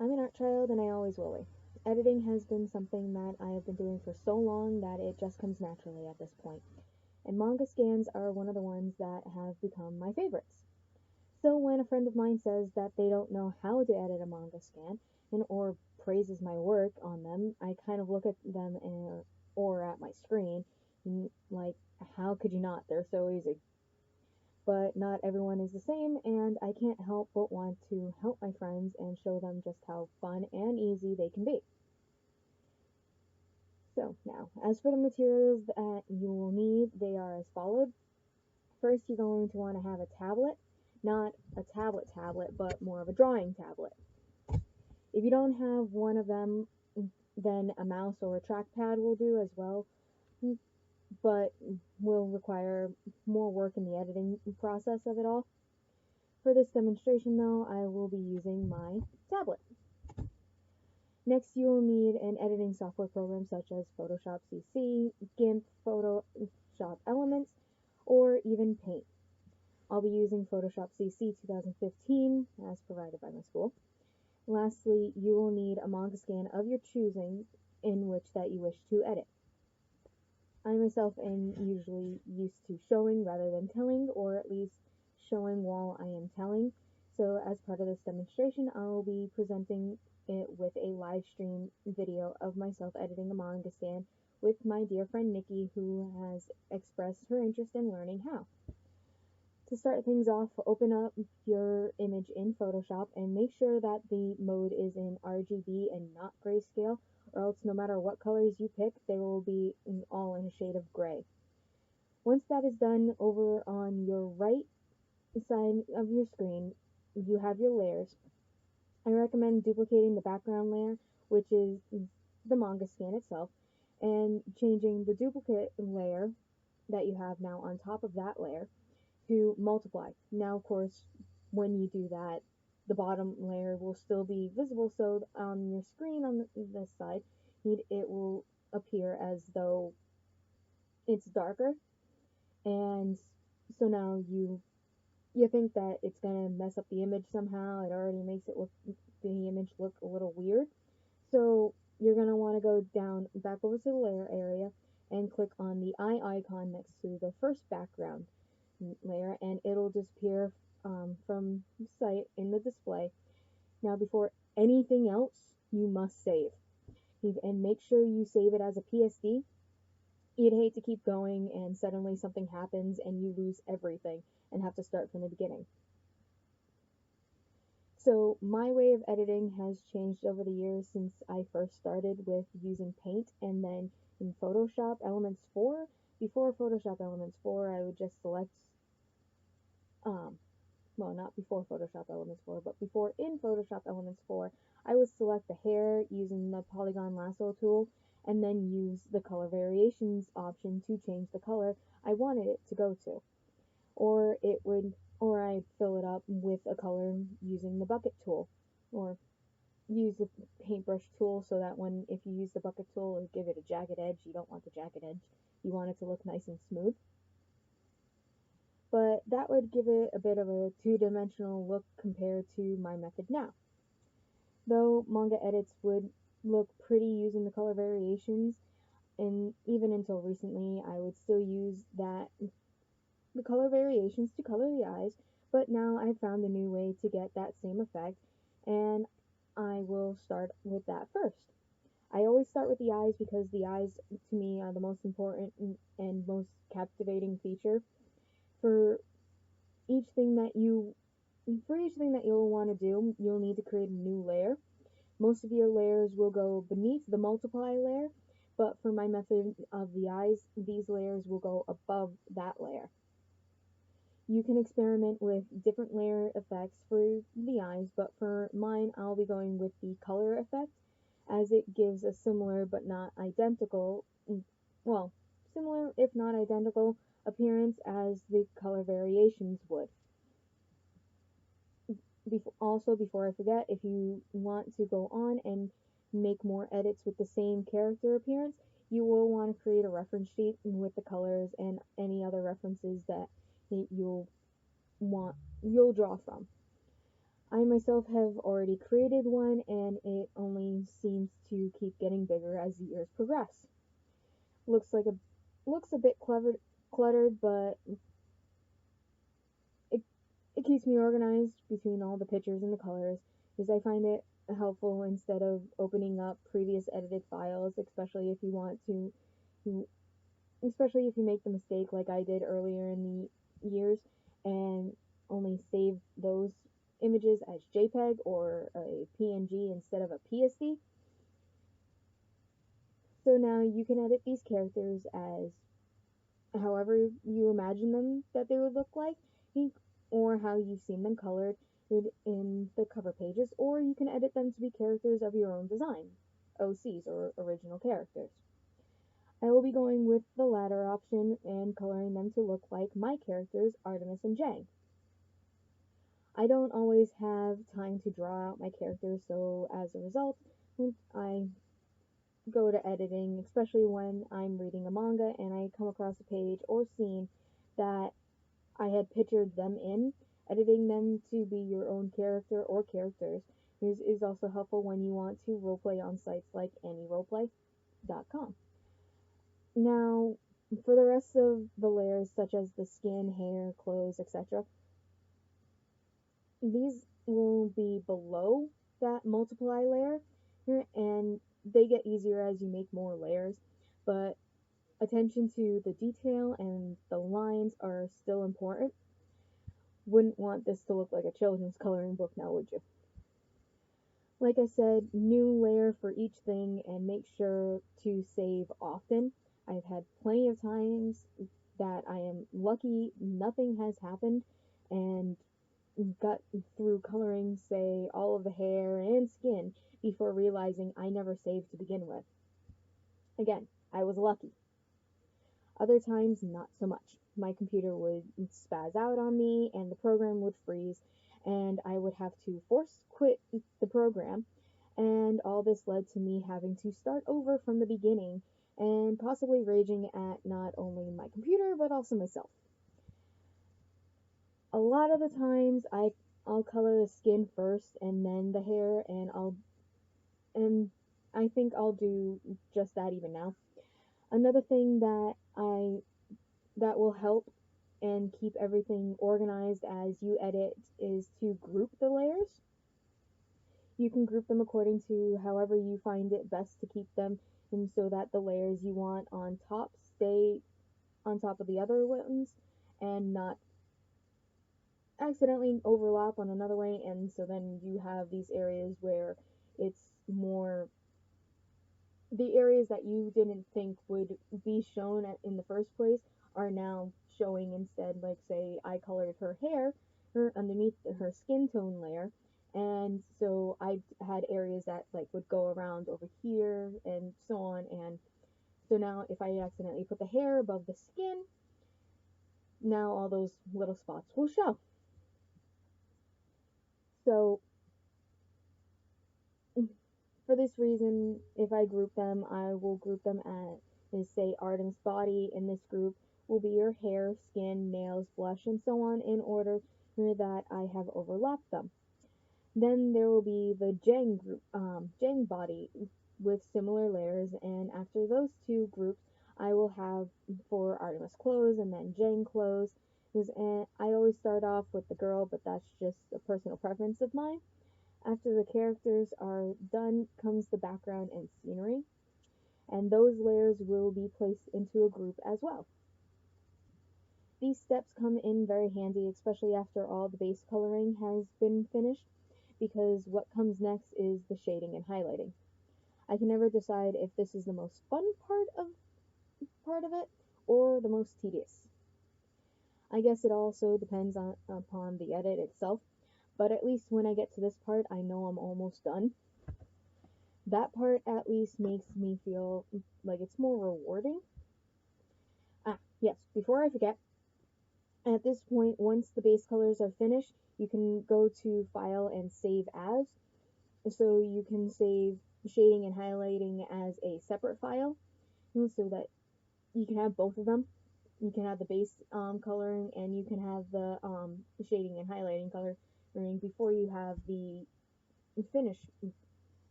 I'm an art child and I always will be. Editing has been something that I have been doing for so long that it just comes naturally at this point. And manga scans are one of the ones that have become my favorites. So when a friend of mine says that they don't know how to edit a manga scan and or praises my work on them, I kind of look at them or at my screen like, how could you not? They're so easy. But not everyone is the same, and I can't help but want to help my friends and show them just how fun and easy they can be. So, now, as for the materials that you will need, they are as followed. First, you're going to want to have a tablet, not a tablet, but more of a drawing tablet. If you don't have one of them, then a mouse or a trackpad will do as well, but will require more work in the editing process of it all. For this demonstration though, I will be using my tablet. Next, you will need an editing software program such as Photoshop CC, GIMP, Photoshop Elements, or even Paint. I'll be using Photoshop CC 2015 as provided by my school. Lastly, you will need a manga scan of your choosing in which that you wish to edit. I myself am usually used to showing rather than telling, or at least showing while I am telling. So as part of this demonstration, I will be presenting it with a live stream video of myself editing a manga scan with my dear friend Nikki, who has expressed her interest in learning how. To start things off, open up your image in Photoshop and make sure that the mode is in RGB and not grayscale, or else no matter what colors you pick, they will be all in a shade of gray. Once that is done, over on your right side of your screen, you have your layers. I recommend duplicating the background layer, which is the manga scan itself, and changing the duplicate layer that you have now on top of that layer to multiply. Now, of course, when you do that, the bottom layer will still be visible, so on your screen on this side, it will appear as though it's darker, and so now you think that it's gonna mess up the image somehow. It already makes the image look a little weird. So you're gonna want to go down back over to the layer area and click on the eye icon next to the first background layer, and it'll disappear from sight in the display. Now, before anything else, you must save. And make sure you save it as a PSD. You'd hate to keep going and suddenly something happens and you lose everything and have to start from the beginning. So my way of editing has changed over the years since I first started with using Paint, and then in Photoshop Elements 4. Before Photoshop Elements 4, I would just select well, not before Photoshop Elements 4, but before in Photoshop Elements 4, I would select the hair using the polygon lasso tool and then use the color variations option to change the color I wanted it to go to. Or I'd fill it up with a color using the bucket tool, or use the paintbrush tool so that if you use the bucket tool, it'll give it a jagged edge. You don't want the jagged edge. You want it to look nice and smooth. But that would give it a bit of a two-dimensional look compared to my method now. Though manga edits would look pretty using the color variations, and even until recently I would still use the color variations to color the eyes, but now I've found a new way to get that same effect, and I will start with that first. I always start with the eyes because the eyes to me are the most important and most captivating feature. For each thing that you you'll want to do, you'll need to create a new layer. Most of your layers will go beneath the multiply layer, but for my method of the eyes, these layers will go above that layer. You can experiment with different layer effects for the eyes, but for mine, I'll be going with the color effect, as it gives a similar but not identical, well, similar if not identical appearance as the color variations would. Also, before I forget, if you want to go on and make more edits with the same character appearance, you will want to create a reference sheet with the colors and any other references that you'll draw from. I myself have already created one, and it only seems to keep getting bigger as the years progress. Looks a bit cluttered, but it it keeps me organized between all the pictures and the colors, because I find it helpful instead of opening up previous edited files, especially if you make the mistake like I did earlier in the years and only save those images as JPEG or a PNG instead of a PSD. So now you can edit these characters as however you imagine them that they would look like, or how you've seen them colored in the cover pages, or you can edit them to be characters of your own design, OCs or original characters. I will be going with the latter option and coloring them to look like my characters, Artemis and Jay. I don't always have time to draw out my characters, so as a result, I go to editing, especially when I'm reading a manga and I come across a page or scene that I had pictured them in. Editing them to be your own character or characters is also helpful when you want to roleplay on sites like anyroleplay.com. Now, for the rest of the layers, such as the skin, hair, clothes, etc., these will be below that multiply layer, and they get easier as you make more layers, but attention to the detail and the lines are still important. Wouldn't want this to look like a children's coloring book now, would you? Like I said, new layer for each thing, and make sure to save often. I've had plenty of times that I am lucky nothing has happened and got through coloring, say, all of the hair and skin before realizing I never saved to begin with. Again, I was lucky. Other times, not so much. My computer would spaz out on me and the program would freeze, and I would have to force quit the program, and all this led to me having to start over from the beginning and possibly raging at not only my computer but also myself. A lot of the times I'll color the skin first and then the hair, and I think I'll do just that even now. Another thing that will help and keep everything organized as you edit is to group the layers. You can group them according to however you find it best to keep them, and so that the layers you want on top stay on top of the other ones and not accidentally overlap on another way, and so then you have these areas where it's more the areas that you didn't think would be shown in the first place are now showing instead. Like, say I colored her hair underneath her skin tone layer, and so I had areas that like would go around over here and so on, and so now if I accidentally put the hair above the skin, now all those little spots will show. So for this reason, if I group them, I will group them as, say, Artem's body in this group will be your hair, skin, nails, blush, and so on in order that I have overlapped them. Then there will be the Jang group, Jang body with similar layers, and after those two groups, I will have for Artemis clothes and then Jang clothes. And I always start off with the girl, but that's just a personal preference of mine. After the characters are done comes the background and scenery, and those layers will be placed into a group as well. These steps come in very handy, especially after all the base coloring has been finished, because what comes next is the shading and highlighting. I can never decide if this is the most fun part of it or the most tedious. I guess it also depends upon the edit itself, but at least when I get to this part, I know I'm almost done. That part at least makes me feel like it's more rewarding. Yes, before I forget, at this point, once the base colors are finished, you can go to File and Save As. So you can save shading and highlighting as a separate file, so that you can have both of them. You can have the base coloring, and you can have the shading and highlighting color before you have the finished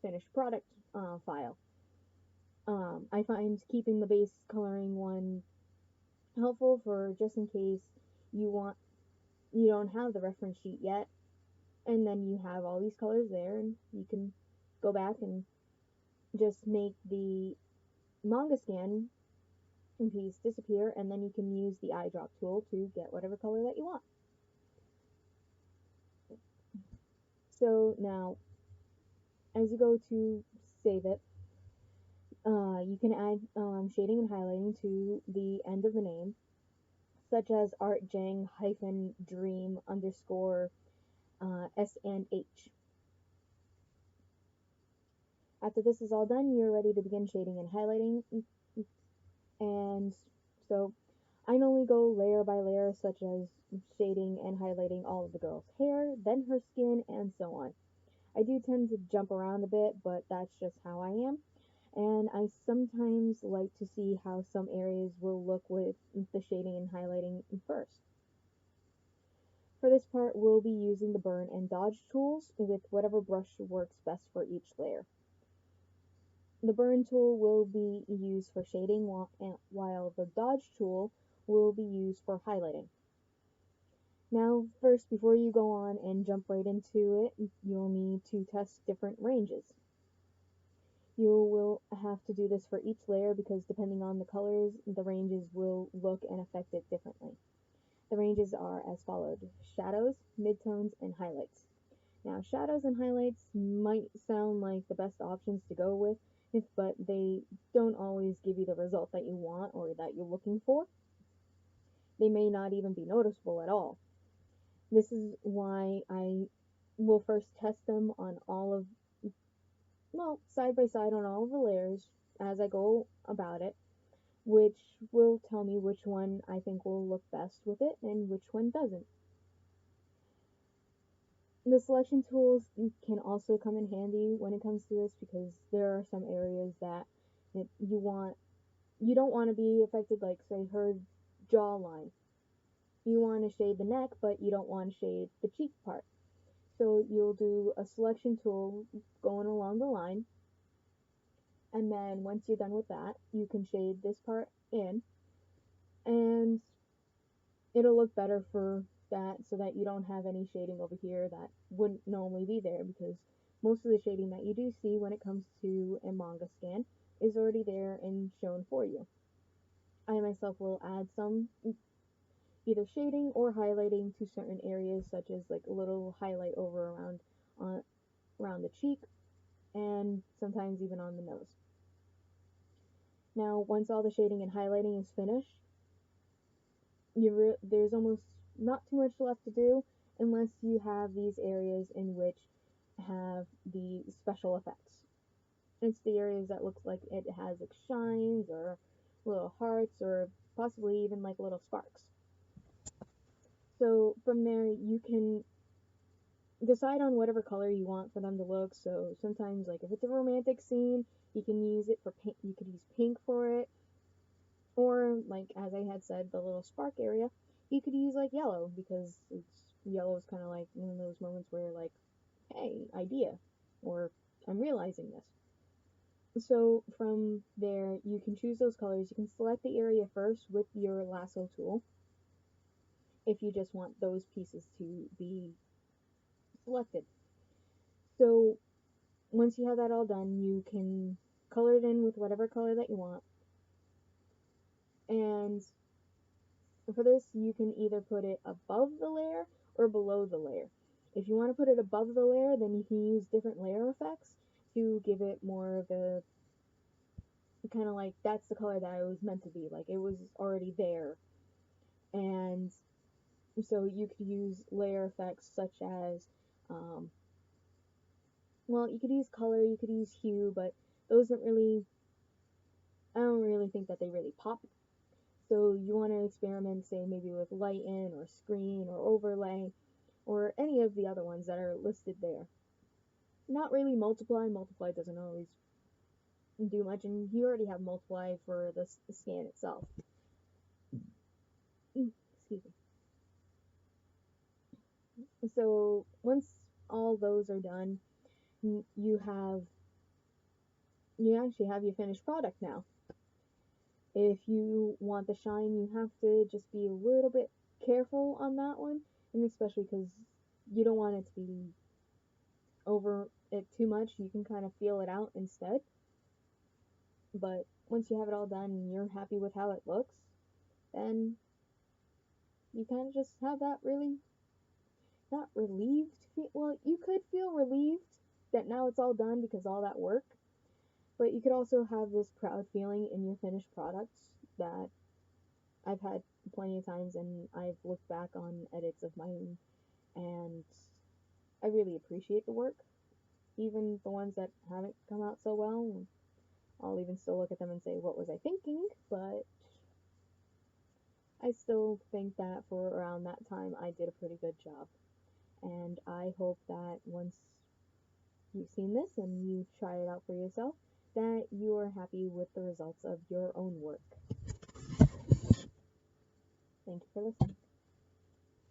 finished product file. I find keeping the base coloring one helpful for just in case you don't have the reference sheet yet, and then you have all these colors there, and you can go back and just make the manga scan piece disappear, and then you can use the eyedrop tool to get whatever color that you want. So now, as you go to save it, you can add shading and highlighting to the end of the name, such as artjang -dream underscore S and H. After this is all done, you're ready to begin shading and highlighting. And so I normally go layer by layer, such as shading and highlighting all of the girl's hair, then her skin, and so on. I do tend to jump around a bit, but that's just how I am. And I sometimes like to see how some areas will look with the shading and highlighting first. For this part, we'll be using the burn and dodge tools with whatever brush works best for each layer. The burn tool will be used for shading, while the dodge tool will be used for highlighting. Now, first, before you go on and jump right into it, you'll need to test different ranges. You will have to do this for each layer because depending on the colors, the ranges will look and affect it differently. The ranges are as followed: shadows, midtones, and highlights. Now, shadows and highlights might sound like the best options to go with, but they don't always give you the result that you want or that you're looking for. They may not even be noticeable at all. This is why I will first test them on side by side on all of the layers as I go about it, which will tell me which one I think will look best with it and which one doesn't. The selection tools can also come in handy when it comes to this because there are some areas that you don't want to be affected, like say her jawline. You want to shade the neck, but you don't want to shade the cheek part. So you'll do a selection tool going along the line, and then once you're done with that, you can shade this part in, and it'll look better for that so that you don't have any shading over here that wouldn't normally be there, because most of the shading that you do see when it comes to a manga scan is already there and shown for you. I myself will add some either shading or highlighting to certain areas, such as like a little highlight over around the cheek and sometimes even on the nose. Now, once all the shading and highlighting is finished, there's almost not too much left to do unless you have these areas in which have the special effects. It's the areas that looks like it has like shines or little hearts or possibly even like little sparks. So from there you can decide on whatever color you want for them to look. So sometimes, like if it's a romantic scene, you can use it for pink. You could use pink for it, or like as I had said, the little spark area, you could use like yellow because yellow is kind of like one of those moments where like, hey, idea, or I'm realizing this. So from there, you can choose those colors. You can select the area first with your lasso tool if you just want those pieces to be selected. So once you have that all done, you can color it in with whatever color that you want. And for this, you can either put it above the layer or below the layer. If you want to put it above the layer, then you can use different layer effects to give it more of a kind of like that's the color that it was meant to be, like it was already there. And so you could use layer effects such as you could use color, you could use hue, but those I don't really think that they really pop. So you want to experiment, say maybe with light in or screen or overlay or any of the other ones that are listed there. Not really multiply. Multiply doesn't always do much, and you already have multiply for the scan itself. Excuse me. So once all those are done, you actually have your finished product now. If you want the shine, you have to just be a little bit careful on that one, and especially because you don't want it to be over it too much. You can kind of feel it out instead. But once you have it all done and you're happy with how it looks, then you kind of just have that really not relieved feel. Well, you could feel relieved that now it's all done because all that work, but you could also have this proud feeling in your finished products that I've had plenty of times, and I've looked back on edits of mine, and I really appreciate the work, even the ones that haven't come out so well. I'll even still look at them and say, what was I thinking? But I still think that for around that time, I did a pretty good job. And I hope that once you've seen this and you've tried it out for yourself, that you are happy with the results of your own work. Thank you for listening.